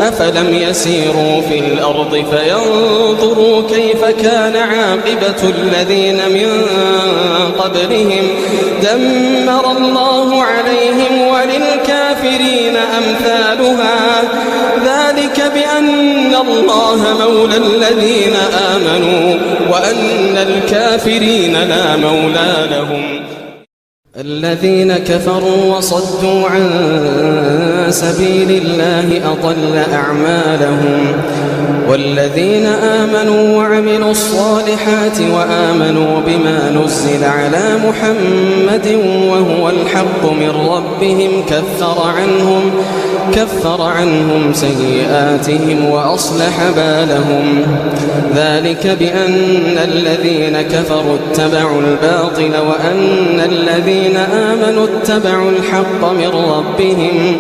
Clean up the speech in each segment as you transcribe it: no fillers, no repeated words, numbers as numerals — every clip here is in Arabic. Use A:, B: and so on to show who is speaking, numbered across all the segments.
A: أفلم يسيروا في الأرض فينظروا كيف كان عاقبة الذين من قبلهم دمر الله عليهم وللكافرين أمثالها ذلك بأن الله مولى الذين آمنوا وأن الكافرين لا مولى لهم. الذين كفروا وصدوا عن سبيل الله أضل أعمالهم والذين آمنوا وعملوا الصالحات وآمنوا بما نزل على محمد وهو الحق من ربهم كفر عنهم سيئاتهم وأصلح بالهم ذلك بأن الذين كفروا اتبعوا الباطل وأن الذين آمنوا اتبعوا الحق من ربهم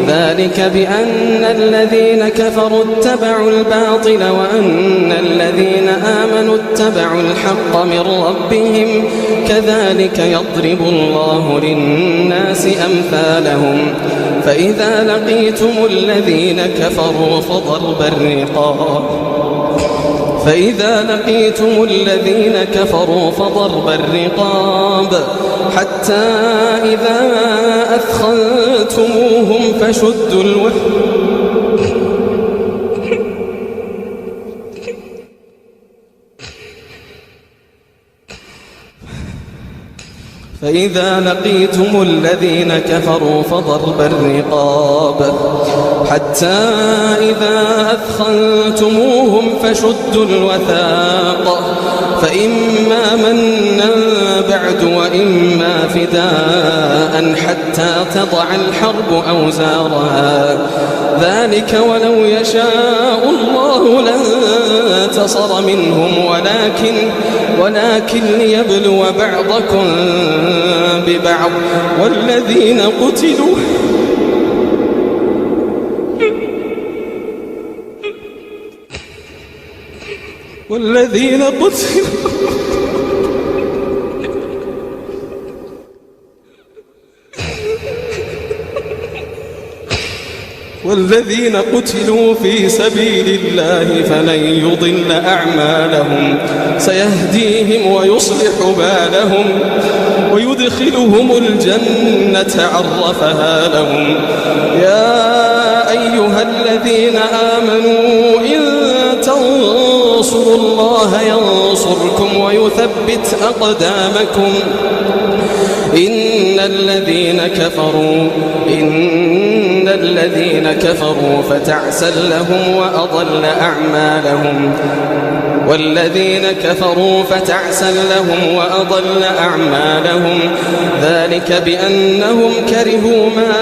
A: ذلك بأن الذين كفروا اتبعوا الباطل وأن الذين آمنوا اتبعوا الحق من ربهم كذلك يضرب الله للناس أمثالهم فإذا لقيتم الذين كفروا فضرب الرقاب حتى إذا أثخنتموهم فشدوا الوثاق فإما منا بعد وإما فداء حتى تضع الحرب أوزارها ذلك ولو يشاء الله لانتصر منهم ولكن ليبلو بعضكم ببعض والذين قتلوا والذين قتلوا في سبيل الله فلن يضل أعمالهم سيهديهم ويصلح بالهم ويدخلهم الجنة عرفها لهم يا أيها الذين آمنوا إن تنصروا الله ينصركم ويثبت أقدامكم إن الذين كفروا فتعسا لهم وأضل أعمالهم ذلك بأنهم كرهوا ما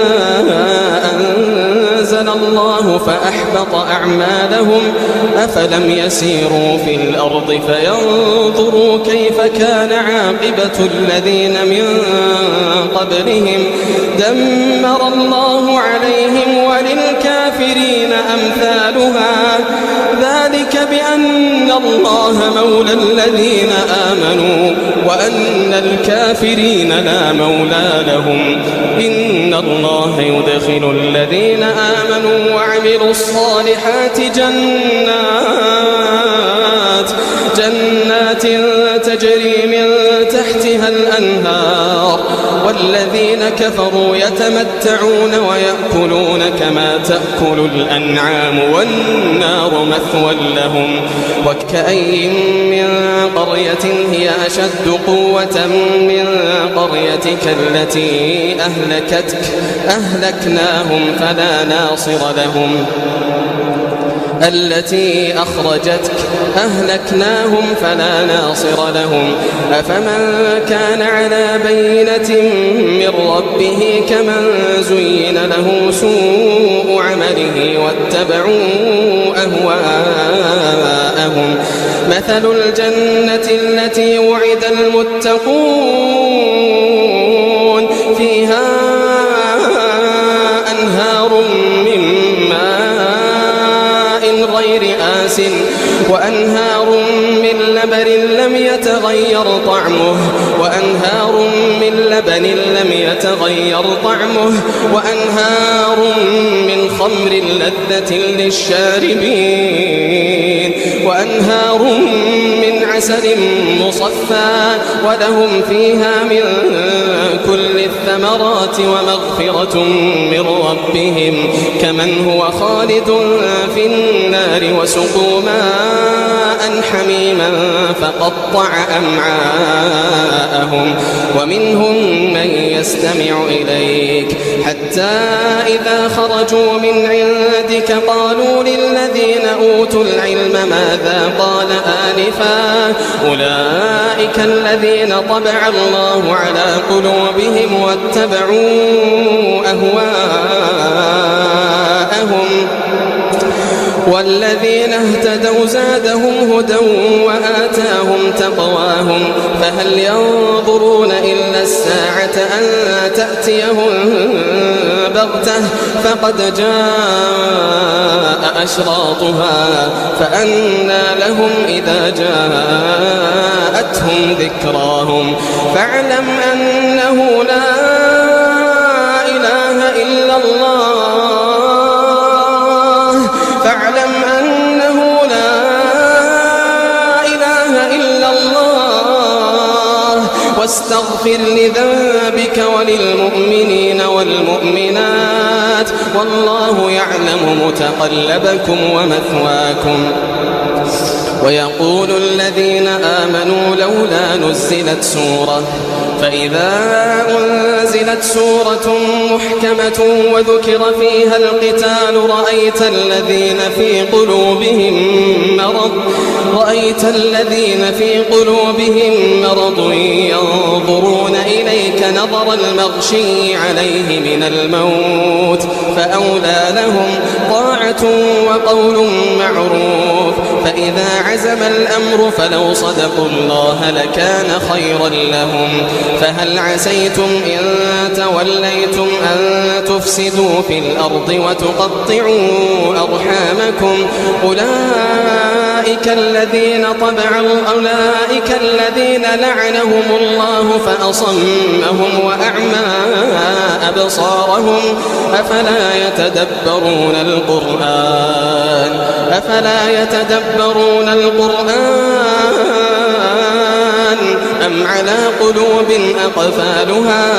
A: أنزل الله فأحبط أعمالهم أفلم يسيروا في الأرض فينظروا كيف كان عاقبة الذين من قبلهم دمر الله عليهم وللكافرين أمثالها ذلك بأن الله مولى الذين آمنوا وأن الكافرين لا مولى لهم إن الله يدخل الذين آمنوا وعملوا الصالحات جنات تجري من تحتها الأنهار والذين كفروا يتمتعون ويأكلون كما تأكل الأنعام والنار مثوى لهم وكأين من قرية هي أشد قوة من قريتك التي أهلكناهم فلا ناصر لهم التي أخرجتك أهلكناهم فلا ناصر لهم أفمن كان على بينة من ربه كمن زين له سوء عمله واتبعوا أهواءهم مثل الجنة التي وعد المتقون فيها أنهار من ماء غير آسن وأنهار من من لبن لم يتغير طعمه وأنهار من لبن لم يتغير طعمه وأنهار من خمر لذة للشاربين وأنهار من عسل مصفى ولهم فيها من كل الثمرات ومغفرة من ربهم كمن هو خالد في النار وسقوا ماء حميما فقطع أمعاءهم ومنهم من يستمع إليك حتى إذا خرجوا من عندك قالوا للذين أوتوا العلم ماذا قال آنفا أولئك الذين طبع الله على قلوبهم واتبعوا أهواءهم والذين اهتدوا زادهم هدى وآتاهم تقواهم فهل ينظرون إلا الساعة أن تأتيهم بغتة فقد جاء أشراطها فأنى لهم إذا جاءتهم ذكراهم فاعلم أنه لا إله إلا الله فاعلم أنه لا إله إلا الله واستغفر لذنبك وللمؤمنين والمؤمنات والله يعلم متقلبكم ومثواكم ويقول الذين آمنوا لولا نزلت سورة فإذا أنزلت سورة محكمة وذكر فيها القتال رأيت الذين في قلوبهم مرض ينظرون إليك نظر المغشي عليه من الموت فأولى لهم طاعة وقول معروف فإذا عزم الأمر فلو صدقوا الله لكان خيرا لهم فهل عسيتم إن توليتم أن تفسدوا في الأرض وتقطعوا أرحامكم أولئك الذين لعنهم الله فأصمهم وأعمى أبصارهم أفلا يتدبرون القرآن أم على قلوب أقفالها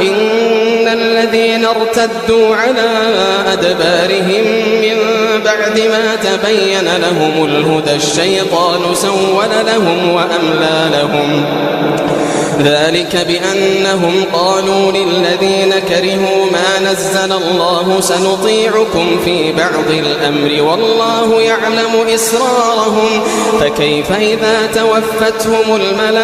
A: إن الذين ارتدوا على أدبارهم من بعد ما تبين لهم الهدى الشيطان سول لهم وأملى لهم ذلك بأنهم قالوا للذين كرهوا ما نزل الله سنطيعكم في بعض الأمر والله يعلم إسرارهم فكيف إذا توفتهم الملائكة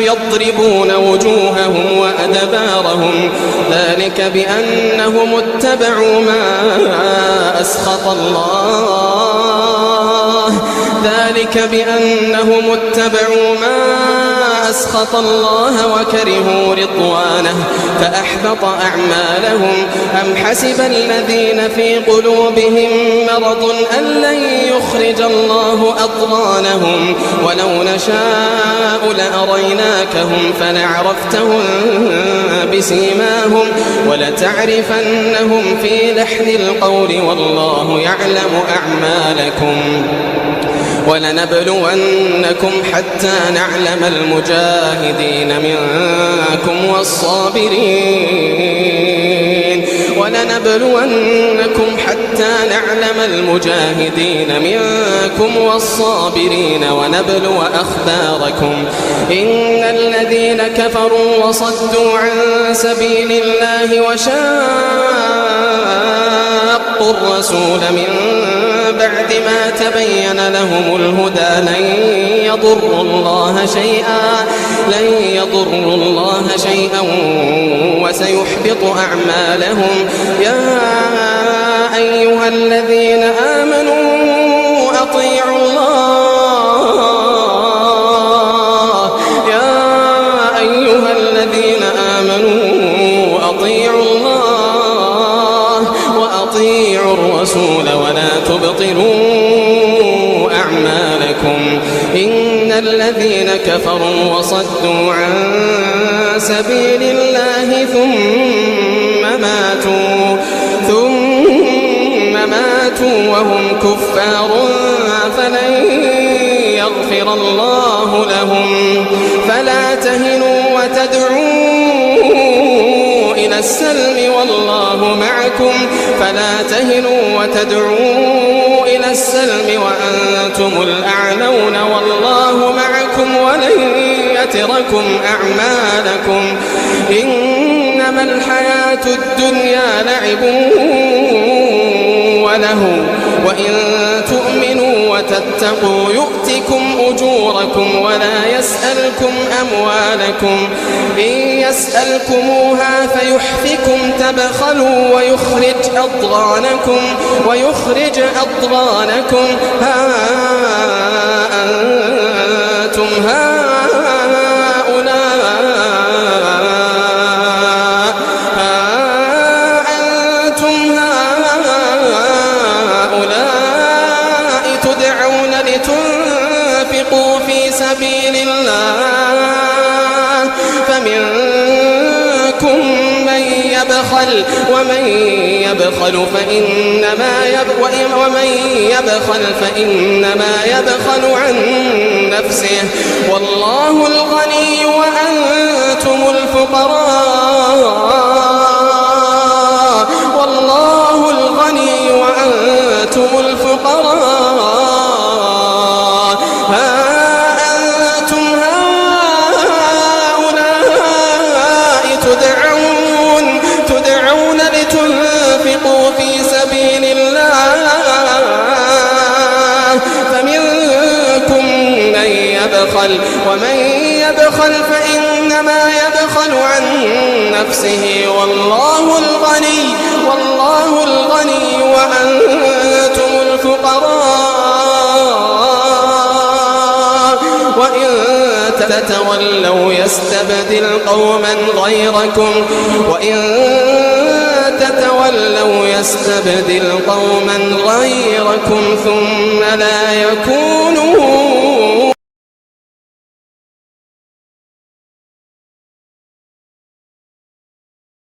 A: يضربون وجوههم وأدبارهم ذلك بأنهم اتبعوا ما أسخط الله وكرهوا رضوانه فأحبط أعمالهم أم حسب الذين في قلوبهم مرض أن لن يخرج الله أضغانهم ولو نشاء لأريناكهم فلعرفتهم بسيماهم ولتعرفنهم في لحن القول والله يعلم أعمالكم ولنبلونكم حتى نعلم المجاهدين منكم والصابرين ونبلو أخباركم إن الذين كفروا وصدوا عن سبيل الله وشاقوا الرسول من بعد ما تبين لهم الهدى لن يضروا الله شيئا وسيحبط أعمالهم يا أيها الذين آمنوا أطيعوا الله وأطيعوا الرسول ولا تبطلوا أعمالكم معكم إن الذين كفروا وصدوا عن سبيل الله ثم ماتوا وهم كفار فلن يغفر الله لهم فلا تهنوا وتدعوا إلى السلم والله معكم وأنتم الأعلون والله معكم ولن يتركم أعمالكم إنما الحياة الدنيا لعب وله وإن تؤمنوا وتتقوا يؤتكم أجوركم ولا يسألكم أموالكم إن يسألكموها فيحفكم تبخلوا ويخرج أضغانكم ها أنتم هؤلاء تدعون لتنفقوا في سبيل الله فمنكم من يبخل ومن يبخل فإنما يبخل عن نفسه والله الغني وأنتم الفقراء ها أنتم هؤلاء تدعون لتنفقوا في سبيل الله فمنكم من يبخل ومن يبخل فإنما يبخل عن نفسه والله الغني وأنتم الفقراء وإن تتولوا يستبدل قوما غيركم ثم لا يكونوا